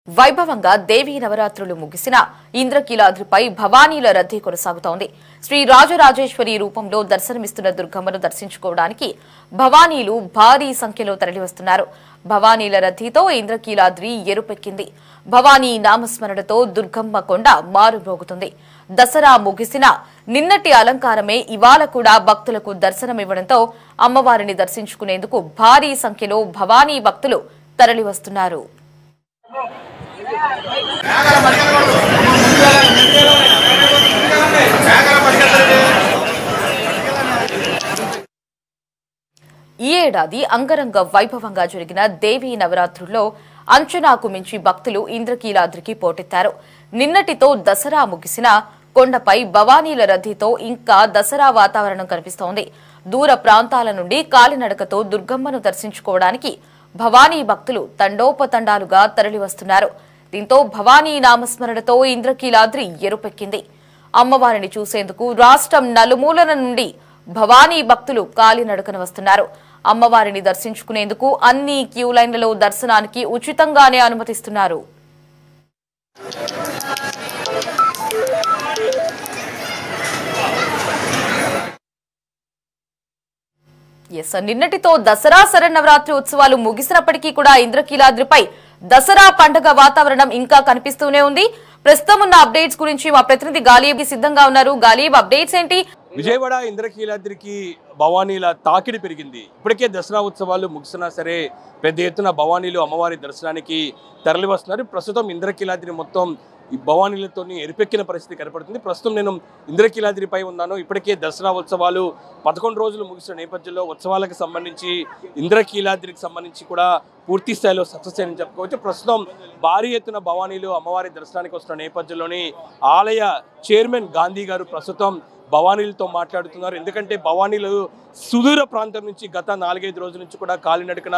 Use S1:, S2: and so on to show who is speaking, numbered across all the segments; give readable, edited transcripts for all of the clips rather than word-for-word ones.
S1: వైభవంగా దేవీ నవరాత్రులు ముగిసిన ఇంద్రకీలాద్రిపై భవానీల రద్దీ కొనసాగుతోంది. శ్రీ రాజరాజేశ్వరి రూపంలో దర్శనమిస్తున్న దుర్గమ్మను దర్శించుకోవడానికి భవానీలు భారీ సంఖ్యలో తరలివస్తున్నారు. భవానీల రద్దీతో ఇంద్రకీలాద్రి ఎరుపెక్కింది. భవానీ నామస్మరణతో దుర్గమ్మ కొండ మారుమోగుతుంది. దసరా ముగిసిన నిన్నటి అలంకారమే ఇవాళ కూడా భక్తులకు దర్శనమివ్వడంతో అమ్మవారిని దర్శించుకునేందుకు భారీ సంఖ్యలో భవానీ భక్తులు తరలివస్తున్నారు. ఈ ఏడాది అంగరంగ వైభవంగా జరిగిన దేవీ నవరాత్రుల్లో అంచనాకు మించి భక్తులు ఇంద్రకీలాద్రికి పోటెత్తారు. నిన్నటితో దసరా ముగిసిన కొండపై భవానీల రద్దీతో ఇంకా దసరా వాతావరణం కనిపిస్తోంది. దూర ప్రాంతాల నుండి కాలినడకతో దుర్గమ్మను దర్శించుకోవడానికి భవానీ భక్తులు తండోపతండాలుగా తరలివస్తున్నారు. దీంతో భవానీ నామస్మరణతో ఇంద్రకీలాద్రి ఎరుపెక్కింది. అమ్మవారిని చూసేందుకు రాష్ట్రం నలుమూలల నుండి భవానీ భక్తులు కాలినడకన వస్తున్నారు. అమ్మవారిని దర్శించుకునేందుకు అన్ని క్యూ లైన్లలో దర్శనానికి ఉచితంగానే అనుమతిస్తున్నారు. నిన్నటితో దసరా శరన్నవరాత్రి ఉత్సవాలు ముగిసినప్పటికీ కూడా ఇంద్రకీలాద్రిపై దసరా పండుగ వాతావరణం ఇంకా కనిపిస్తూనే ఉంది. ప్రస్తుతం ఉన్న అప్డేట్స్ గురించి మా ప్రతినిధి గాలిబ్ సిద్ధంగా ఉన్నారు. గాలిబ్, అప్డేట్స్ ఏంటి?
S2: విజయవాడ ఇంద్రకీలాద్రికి భవానీల తాకిడి పెరిగింది. ఇప్పటికే దసరా ఉత్సవాలు ముగిసినా సరే పెద్ద ఎత్తున భవానీలు అమ్మవారి దర్శనానికి తరలి వస్తున్నారు. ప్రస్తుతం ఇంద్రకీలాద్రి మొత్తం ఈ భవానీలతో ఎరిపెక్కిన పరిస్థితి కనపడుతుంది. ప్రస్తుతం నేను ఇంద్రకీలాద్రిపై ఉన్నాను. ఇప్పటికే దసరా ఉత్సవాలు 11 రోజులు ముగిసిన నేపథ్యంలో ఉత్సవాలకు సంబంధించి ఇంద్రకీలాద్రికి సంబంధించి కూడా పూర్తి స్థాయిలో సక్సెస్ అని చెప్పుకోవచ్చు. ప్రస్తుతం భారీ ఎత్తున భవానీలు అమ్మవారి దర్శనానికి వస్తున్న నేపథ్యంలోని ఆలయ చైర్మన్ గాంధీ గారు ప్రస్తుతం భవానీలతో మాట్లాడుతున్నారు. ఎందుకంటే భవానీలు సుదూర ప్రాంతం నుంచి గత 4-5 రోజుల నుంచి కూడా కాలినడకన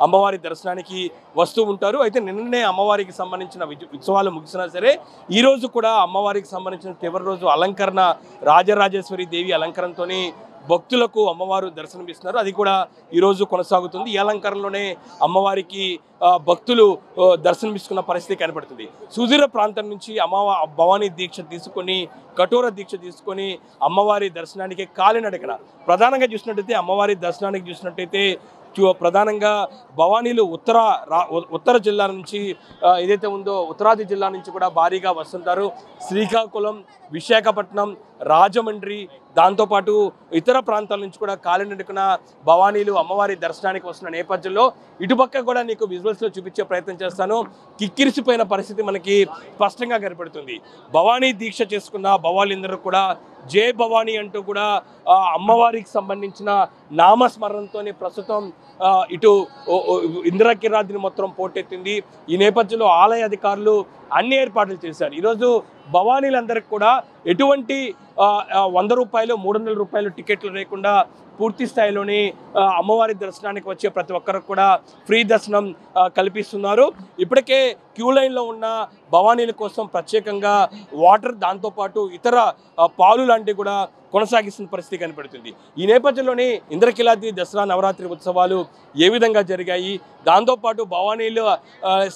S2: అమ్మవారి దర్శనానికి వస్తూ ఉంటారు. అయితే నిన్ననే అమ్మవారికి సంబంధించిన ఉత్సవాలు ముగిసినా సరే ఈ రోజు కూడా అమ్మవారికి సంబంధించిన చివరి రోజు అలంకరణ రాజరాజేశ్వరి దేవి అలంకరణతో భక్తులకు అమ్మవారు దర్శనమిస్తున్నారు. అది కూడా ఈరోజు కొనసాగుతుంది. ఈ అలంకరణలోనే అమ్మవారికి భక్తులు దర్శనమిస్తున్న పరిస్థితి కనపడుతుంది. సుదూర ప్రాంతం నుంచి భవానీ దీక్ష తీసుకొని కఠోర దీక్ష తీసుకొని అమ్మవారి దర్శనానికి కాలినడకన ప్రధానంగా చూసినట్టయితే అమ్మవారి దర్శనానికి చూసినట్టయితే ప్రధానంగా భవానీలు ఉత్తర జిల్లా నుంచి ఏదైతే ఉందో ఉత్తరాది జిల్లా నుంచి కూడా భారీగా వస్తుంటారు. శ్రీకాకుళం, విశాఖపట్నం, రాజమండ్రి, దాంతోపాటు ఇతర ప్రాంతాల నుంచి కూడా కాలినడకన భవానీలు అమ్మవారి దర్శనానికి వస్తున్న నేపథ్యంలో ఇటుపక్క కూడా నీకు విజువల్స్లో చూపించే ప్రయత్నం చేస్తాను. కిక్కిరిసిపోయిన పరిస్థితి మనకి స్పష్టంగా కనపడుతుంది. భవానీ దీక్ష చేసుకున్న భవానీలందరూ కూడా జై భవానీ అంటూ కూడా అమ్మవారికి సంబంధించిన నామస్మరణతోనే ప్రస్తుతం ఇటు ఇంద్రకీలాద్రిని మొత్తం పోటెత్తింది. ఈ నేపథ్యంలో ఆలయ అధికారులు అన్ని ఏర్పాట్లు చేశారు. ఈరోజు భవానీలందరికీ కూడా ఎటువంటి 100 రూపాయలు 300 రూపాయలు టికెట్లు లేకుండా పూర్తి స్థాయిలోని అమ్మవారి దర్శనానికి వచ్చే ప్రతి ఒక్కరికి కూడా ఫ్రీ దర్శనం కల్పిస్తున్నారు. ఇప్పటికే క్యూ లైన్లో ఉన్న భవానీల కోసం ప్రత్యేకంగా వాటర్, దాంతోపాటు ఇతర పాలు లాంటివి కూడా కొనసాగిస్తున్న పరిస్థితి కనపడుతుంది. ఈ నేపథ్యంలోనే ఇంద్రకీలాద్రి దసరా నవరాత్రి ఉత్సవాలు ఏ విధంగా జరిగాయి, దాంతోపాటు భవానీలు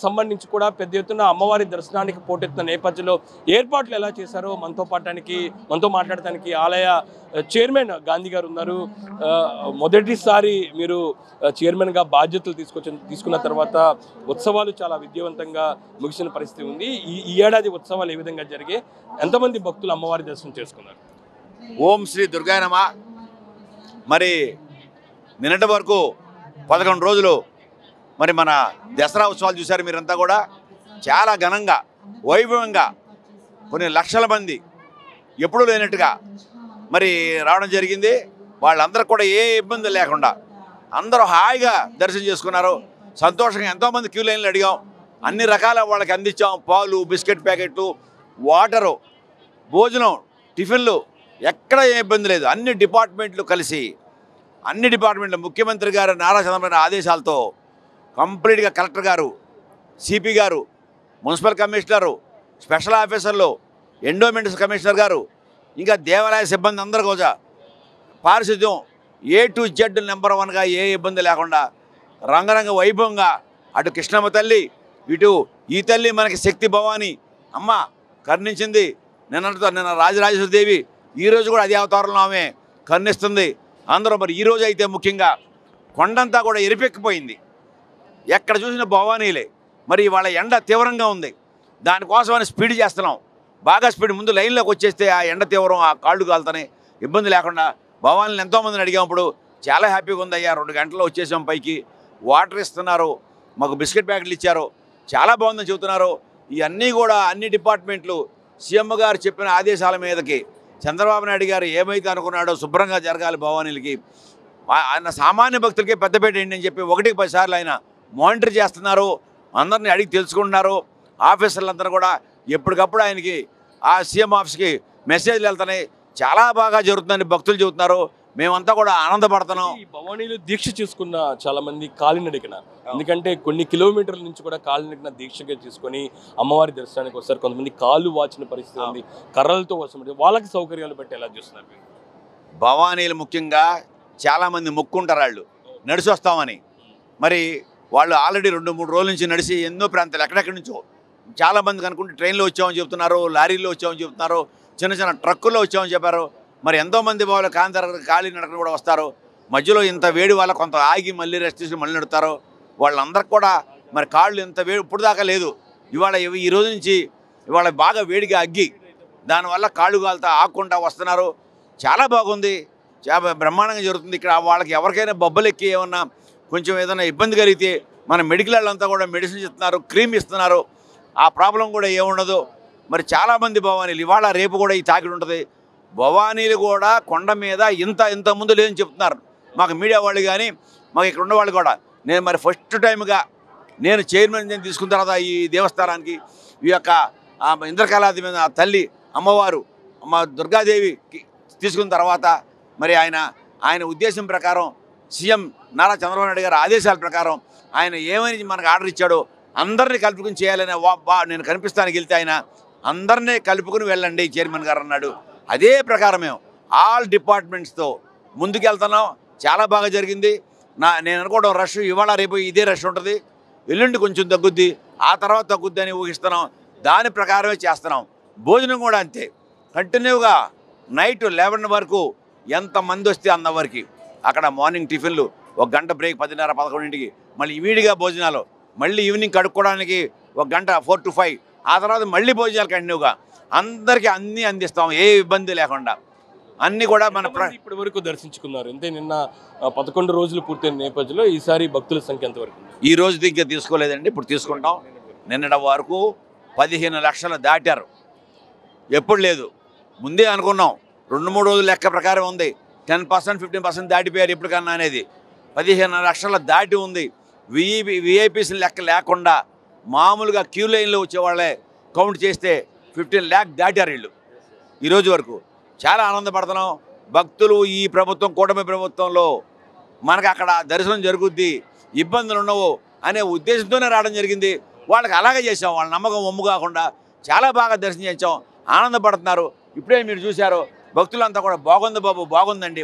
S2: సంబంధించి కూడా పెద్ద ఎత్తున అమ్మవారి దర్శనానికి పోటెత్తిన నేపథ్యంలో ఏర్పాట్లు ఎలా చేశారో మనతో మాట్లాడటానికి ఆలయ చైర్మన్ గాంధీ గారు ఉన్నారు. మొదటిసారి మీరు చైర్మన్గా బాధ్యతలు తీసుకున్న తర్వాత ఉత్సవాలు చాలా విజయవంతంగా ముగిసిన పరిస్థితి ఉంది. ఈ ఏడాది ఉత్సవాలు ఏ విధంగా జరిగాయి, ఎంతమంది భక్తులు అమ్మవారి దర్శనం చేసుకున్నారు?
S3: ఓం శ్రీ దుర్గాయ నమః. మరి నిన్నటి వరకు 11 రోజులు మరి మన దసరా ఉత్సవాలు చూశారు మీరంతా కూడా. చాలా ఘనంగా వైభవంగా కొన్ని లక్షల మంది ఎప్పుడూ లేనట్టుగా మరి రావడం జరిగింది. వాళ్ళందరూ కూడా ఏ ఇబ్బంది లేకుండా అందరూ హాయిగా దర్శనం చేసుకున్నారు. సంతోషంగా ఎంతోమంది క్యూ లైన్లు అడిగాం, అన్ని రకాల వాళ్ళకి అందించాం. పాలు, బిస్కెట్ ప్యాకెట్లు, వాటరు, భోజనం, టిఫిన్లు, ఎక్కడ ఏ ఇబ్బంది లేదు. అన్ని డిపార్ట్మెంట్లు కలిసి ముఖ్యమంత్రి గారు నారా చంద్రబాబు ఆదేశాలతో కంప్లీట్గా కలెక్టర్ గారు, సిపి గారు, మున్సిపల్ కమిషనరు, స్పెషల్ ఆఫీసర్లు, ఎండోమెంట్స్ కమిషనర్ గారు, ఇంకా దేవాలయ సిబ్బంది అందరూ కూడా పారిశుద్ధ్యం A to Z నెంబర్ 1గా ఏ ఇబ్బంది లేకుండా రంగరంగ వైభవంగా అటు కృష్ణమ్మ తల్లి, ఇటు ఈ తల్లి మనకి శక్తి భవాని అమ్మ కరుణించింది. నిన్న రాజరాజేశ్వరీదేవి ఈరోజు కూడా అదే అవతారంలో ఆమె కరుణిస్తుంది. అందరూ మరి ఈరోజు అయితే ముఖ్యంగా కొండంతా కూడా ఎరిపెక్కిపోయింది, ఎక్కడ చూసిన భవానీలే. మరి వాళ్ళ ఎండ తీవ్రంగా ఉంది, దానికోసమని స్పీడ్ చేస్తున్నాం, బాగా స్పీడ్. ముందు లైన్లోకి వచ్చేస్తే ఆ ఎండ తీవ్రం, ఆ కాళ్ళు కాలుతానే ఇబ్బంది లేకుండా. భవానీని ఎంతోమందిని అడిగామప్పుడు చాలా హ్యాపీగా ఉంది అయ్యా, 2 గంటల్లో వచ్చేసాం పైకి, వాటర్ ఇస్తున్నారు, మాకు బిస్కెట్ ప్యాకెట్లు ఇచ్చారు, చాలా బాగుందని చెబుతున్నారు. ఇవన్నీ కూడా అన్ని డిపార్ట్మెంట్లు సీఎం గారు చెప్పిన ఆదేశాల మీదకి చంద్రబాబు నాయుడు గారు ఏమైతే అనుకున్నాడో శుభ్రంగా జరగాలి భవానీలకి, ఆయన సామాన్య భక్తులకి పెద్దపేట ఏంటి అని చెప్పి 1కి 10 సార్లు ఆయన మానిటర్ చేస్తున్నారు, అందరినీ అడిగి తెలుసుకుంటున్నారు. ఆఫీసర్లందరూ కూడా ఎప్పటికప్పుడు ఆయనకి ఆ సీఎం ఆఫీస్కి మెసేజ్లు వెళ్తున్నాయి, చాలా బాగా జరుగుతుందని భక్తులు చెబుతున్నారు. మేమంతా కూడా ఆనందపడుతున్నాం.
S2: ఈ భవానీలు దీక్ష చేసుకున్న చాలా మంది కాలినడకన, ఎందుకంటే కొన్ని కిలోమీటర్ల నుంచి కూడా కాలినడకన దీక్షగా చేసుకొని అమ్మవారి దర్శనానికి వస్తారు. కొంతమంది కాళ్ళు వాచిన పరిస్థితి ఉంది, కర్రలతో వస్తుంది. వాళ్ళకి సౌకర్యాలు బట్టి ఎలా చూస్తున్నారు?
S3: భవానీలు ముఖ్యంగా చాలామంది మొక్కుంటారు, వాళ్ళు నడిచి వస్తామని. మరి వాళ్ళు ఆల్రెడీ 2-3 రోజుల నుంచి నడిచి ఎన్నో ప్రాంతాలు ఎక్కడెక్కడి నుంచో చాలామంది కనుక్కుంటే ట్రైన్లో వచ్చామని చెప్తున్నారు, లారీల్లో వచ్చామని చెప్తున్నారు, చిన్న చిన్న ట్రక్కుల్లో వచ్చామని చెప్పారు. మరి ఎంతోమంది వాళ్ళు ఖాళీ నడకలు కూడా వస్తారు. మధ్యలో ఇంత వేడి వల్ల కొంత ఆగి మళ్ళీ రెస్ట్ చేసి మళ్ళీ నడుతారు. వాళ్ళందరికి కూడా మరి కాళ్ళు ఇంత వేడి ఇప్పుడు దాకా లేదు, ఇవాళ ఈ రోజు నుంచి ఇవాళ బాగా వేడిగా అగ్గి దానివల్ల కాళ్ళు కాలుతా ఆకుండా వస్తున్నారు. చాలా బాగుంది, చాలా బ్రహ్మాండంగా జరుగుతుంది ఇక్కడ. వాళ్ళకి ఎవరికైనా బొబ్బలెక్కి ఏమన్నా కొంచెం ఏదైనా ఇబ్బంది కలిగితే మన మెడికల్ వాళ్ళంతా కూడా మెడిసిన్స్ ఇస్తున్నారు, క్రీమ్ ఇస్తున్నారు, ఆ ప్రాబ్లం కూడా ఏముండదు. మరి చాలామంది భవానీలు ఇవాళ రేపు కూడా ఈ తాకిడి ఉంటుంది. భవానీలు కూడా కొండ మీద ఇంత ముందు లేదని చెప్తున్నారు మాకు మీడియా వాళ్ళు కానీ మాకు ఇక్కడ ఉన్న వాళ్ళు కూడా. నేను మరి ఫస్ట్ టైంగా నేను చైర్మన్ తీసుకున్న తర్వాత ఈ దేవస్థానానికి ఈ యొక్క ఇంద్రకీలాద్రి మీద తల్లి అమ్మవారు అమ్మ దుర్గాదేవి తీసుకున్న తర్వాత మరి ఆయన ఉద్దేశం ప్రకారం సీఎం నారా చంద్రబాబు నాయుడు గారి ఆదేశాల ప్రకారం ఆయన ఏమని మనకు ఆర్డర్ ఇచ్చాడో అందరినీ కలుపుకుని చేయాలని నేను కనిపిస్తానికి వెళ్తే ఆయన అందరినీ కలుపుకుని వెళ్ళండి చైర్మన్ గారు అన్నాడు. అదే ప్రకారం మేము ఆల్ డిపార్ట్మెంట్స్తో ముందుకెళ్తున్నాం. చాలా బాగా జరిగింది. నేను అనుకోవడం రష్ ఇవాళ రేపు ఇదే రష్ ఉంటుంది, ఎల్లుండి కొంచెం తగ్గుద్ది, ఆ తర్వాత తగ్గుద్ది అని ఊహిస్తున్నాం. దాని ప్రకారమే చేస్తున్నాం. భోజనం కూడా అంతే, కంటిన్యూగా నైట్ 11 వరకు ఎంతమంది వస్తే అంతవరకు అక్కడ మార్నింగ్ టిఫిన్లు, 1 గంట బ్రేక్ 10:30-11కి, మళ్ళీ ఈవిడిగా భోజనాలు, మళ్ళీ ఈవినింగ్ కడుక్కోవడానికి 1 గంట 4 to 5, ఆ తర్వాత మళ్ళీ భోజనాలు కంటిన్యూగా అందరికీ అన్నీ అందిస్తాం, ఏ ఇబ్బంది లేకుండా. అన్నీ కూడా మన
S2: ఇప్పటి వరకు దర్శించుకున్నారు అంతే. నిన్న 11 రోజులు పూర్తయిన నేపథ్యంలో ఈసారి భక్తుల సంఖ్య ఎంతవరకు?
S3: ఈ రోజు ఇంకా తీసుకోలేదండి, ఇప్పుడు తీసుకుంటాం. నిన్నటి వరకు 15 లక్షలు దాటారు, ఎప్పుడు లేదు. ముందే అనుకున్నాం 2-3 రోజుల లెక్క ప్రకారం ఉంది, 10% 15% దాటిపోయారు ఎప్పటికన్నా అనేది. 15 లక్షల దాటి ఉంది. విఐపీస్ లెక్క లేకుండా మామూలుగా క్యూ లైన్లో వచ్చేవాళ్ళే కౌంట్ చేస్తే 15 lakh దాటారు వీళ్ళు ఈరోజు వరకు. చాలా ఆనందపడుతున్నాం. భక్తులు ఈ ప్రభుత్వం, కూటమి ప్రభుత్వంలో మనకు అక్కడ దర్శనం జరుగుద్ది, ఇబ్బందులు ఉండవు అనే ఉద్దేశంతోనే రావడం జరిగింది. వాళ్ళకి అలాగే చేసాం, వాళ్ళ నమ్మకం ఒమ్ము కాకుండా చాలా బాగా దర్శనం చేసాం, ఆనందపడుతున్నారు. ఇప్పుడే మీరు చూశారు, భక్తులంతా కూడా బాగుంది బాబు, బాగుందండి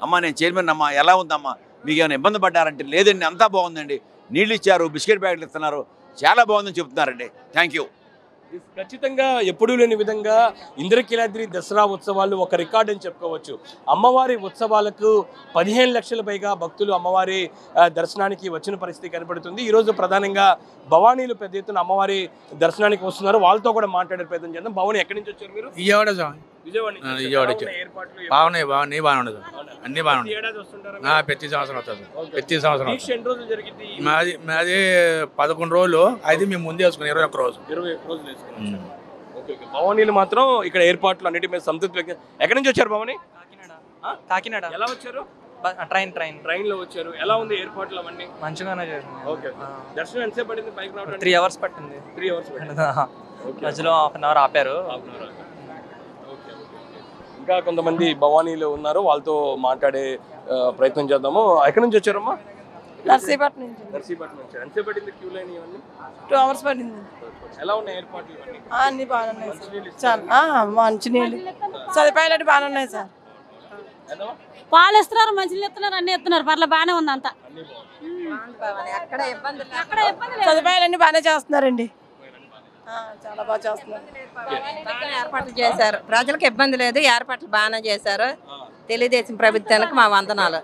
S3: అమ్మ, నేను చైర్మన్ అమ్మ, ఎలా ఉందమ్మా, మీకు ఏమైనా ఇబ్బంది పడ్డారంటే లేదండి అంతా బాగుందండి, నీళ్ళు ఇచ్చారు, బిస్కెట్ ప్యాకెట్లు ఇస్తున్నారు, చాలా బాగుందని చెప్తున్నారండి. Thank you.
S2: ఖచ్చితంగా ఎప్పుడూ లేని విధంగా ఇంద్రకీలాద్రి దసరా ఉత్సవాలు ఒక రికార్డ్ అని చెప్పుకోవచ్చు. అమ్మవారి ఉత్సవాలకు 15 లక్షల పైగా భక్తులు అమ్మవారి దర్శనానికి వచ్చిన పరిస్థితి కనపడుతుంది. ఈరోజు ప్రధానంగా భవానీలు పెద్ద ఎత్తున అమ్మవారి దర్శనానికి వస్తున్నారు. వాళ్ళతో కూడా మాట్లాడే ప్రయత్నం చేద్దాం. భవానీ ఎక్కడి నుంచి వచ్చారు మీరు?
S4: విజయవాడ బాగున్నాయి, అన్ని బాగున్నాయి. ప్రతి సంవత్సరం వస్తుంది, ప్రతి సంవత్సరం. మాది 11 రోజులు అయితే మేము ముందే వేసుకున్నాం, 21 రోజు.
S2: భవానీలు మాత్రం ఇక్కడ ఏర్పాట్లు అన్నిటి మీద సంతృప్తి వ్యక్తం. ఎక్కడి నుంచి వచ్చారు భవానీ?
S5: కాకినాడ.
S2: ఎలా వచ్చారు?
S5: ట్రైన్
S2: లో వచ్చారు. ఎలా ఉంది ఏర్పాట్లు అవన్నీ?
S5: మంచిగానే చేసింది.
S2: దర్శనం ఎంతసేపు పట్టింది? పైకి రావడానికి
S5: 3 hours పట్టింది.
S2: 3 hours
S5: మధ్యలో 1/2 hour ఆపారు.
S2: ఇంకా కొంతమంది భవానీలు ఉన్నారు, వాళ్ళతో మాట్లాడే ప్రయత్నం చేద్దాము. ఎక్కడి నుంచి వచ్చారమ్మా?
S6: నర్సీపట్నం నుంచి.
S2: ఎంతసేపు పట్టింది క్యూ లైన్ ఇవన్నీ?
S6: 2 hours పట్టింది.
S2: ఎలా ఉన్నాయి ఏర్పాట్లు ఇవన్నీ?
S6: అన్ని బాగానే ఉన్నాయి సార్. మంచినీళ్ళు సదుపాయాలు బాగానే ఉన్నాయి సార్.
S7: పాలు ఇస్తున్నారు, మంచిలు ఇస్తున్నారు, అన్ని ఇస్తున్నారు. పర్లేదు బాగానే ఉంది అంతా.
S6: ఎక్కడ ఇబ్బంది సదుపాయాలన్నీ బాగానే చేస్తున్నారండి. చాలా బాగా చేస్తున్నారు.
S8: ఏర్పాట్లు చేశారు, ప్రజలకు ఇబ్బంది లేదు, ఏర్పాట్లు బాగానే చేశారు. తెలుగుదేశం ప్రభుత్వానికి మా వందనాలు.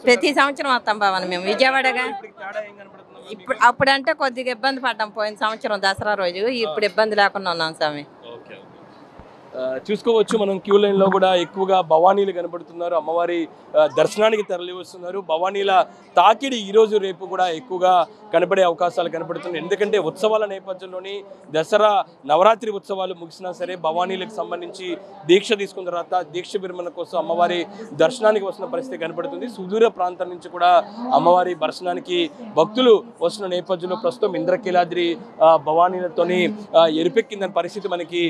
S8: ప్రతి సంవత్సరం వస్తాం భవన్ మేము విజయవాడగా. ఇప్పుడు అప్పుడంటే కొద్దిగా ఇబ్బంది పడ్డాం పోయిన సంవత్సరం దసరా రోజు. ఇప్పుడు ఇబ్బంది లేకుండా ఉన్నాం స్వామి.
S2: చూసుకోవచ్చు మనం క్యూ లైన్ లో కూడా ఎక్కువగా భవానీలు కనబడుతున్నారు. అమ్మవారి దర్శనానికి తరలి వస్తున్నారు. భవానీల తాకిడి ఈ రోజు రేపు కూడా ఎక్కువగా కనబడే అవకాశాలు కనబడుతున్నాయి. ఎందుకంటే ఉత్సవాల నేపథ్యంలోని దసరా నవరాత్రి ఉత్సవాలు ముగిసినా సరే భవానీలకు సంబంధించి దీక్ష తీసుకున్న తర్వాత దీక్ష విరమణ కోసం అమ్మవారి దర్శనానికి వస్తున్న పరిస్థితి కనబడుతుంది. సుదూర ప్రాంతం నుంచి కూడా అమ్మవారి దర్శనానికి భక్తులు వస్తున్న నేపథ్యంలో ప్రస్తుతం ఇంద్రకీలాద్రి భవానీలతోని ఎరిపెక్కిందని పరిస్థితి మనకి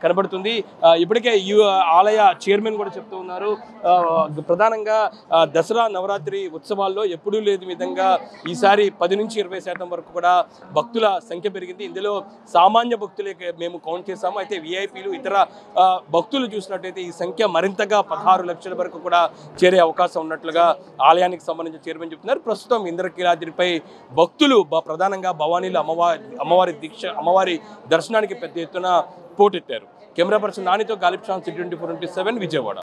S2: కనబడుతుంది. ఇప్పటికే ఈ ఆలయ చైర్మన్ కూడా చెప్తూ ఉన్నారు, ప్రధానంగా దసరా నవరాత్రి ఉత్సవాల్లో ఎప్పుడూ లేని విధంగా ఈసారి 10 నుంచి 20% వరకు కూడా భక్తుల సంఖ్య పెరిగింది. ఇందులో సామాన్య భక్తులే మేము కౌంట్ చేశాము. అయితే విఐపీలు ఇతర భక్తులు చూసినట్టయితే ఈ సంఖ్య మరింతగా 16 లక్షల వరకు కూడా చేరే అవకాశం ఉన్నట్లుగా ఆలయానికి సంబంధించిన చైర్మన్ చెప్తున్నారు. ప్రస్తుతం ఇంద్రకీలాద్రిపై భక్తులు ప్రధానంగా భవానీలు అమ్మవారి దర్శనానికి పెద్ద ఎత్తున పోటెత్తారు. కెమెరా పర్సన్ నానితో గాలిబ్ షాన్, C24 విజయవాడ.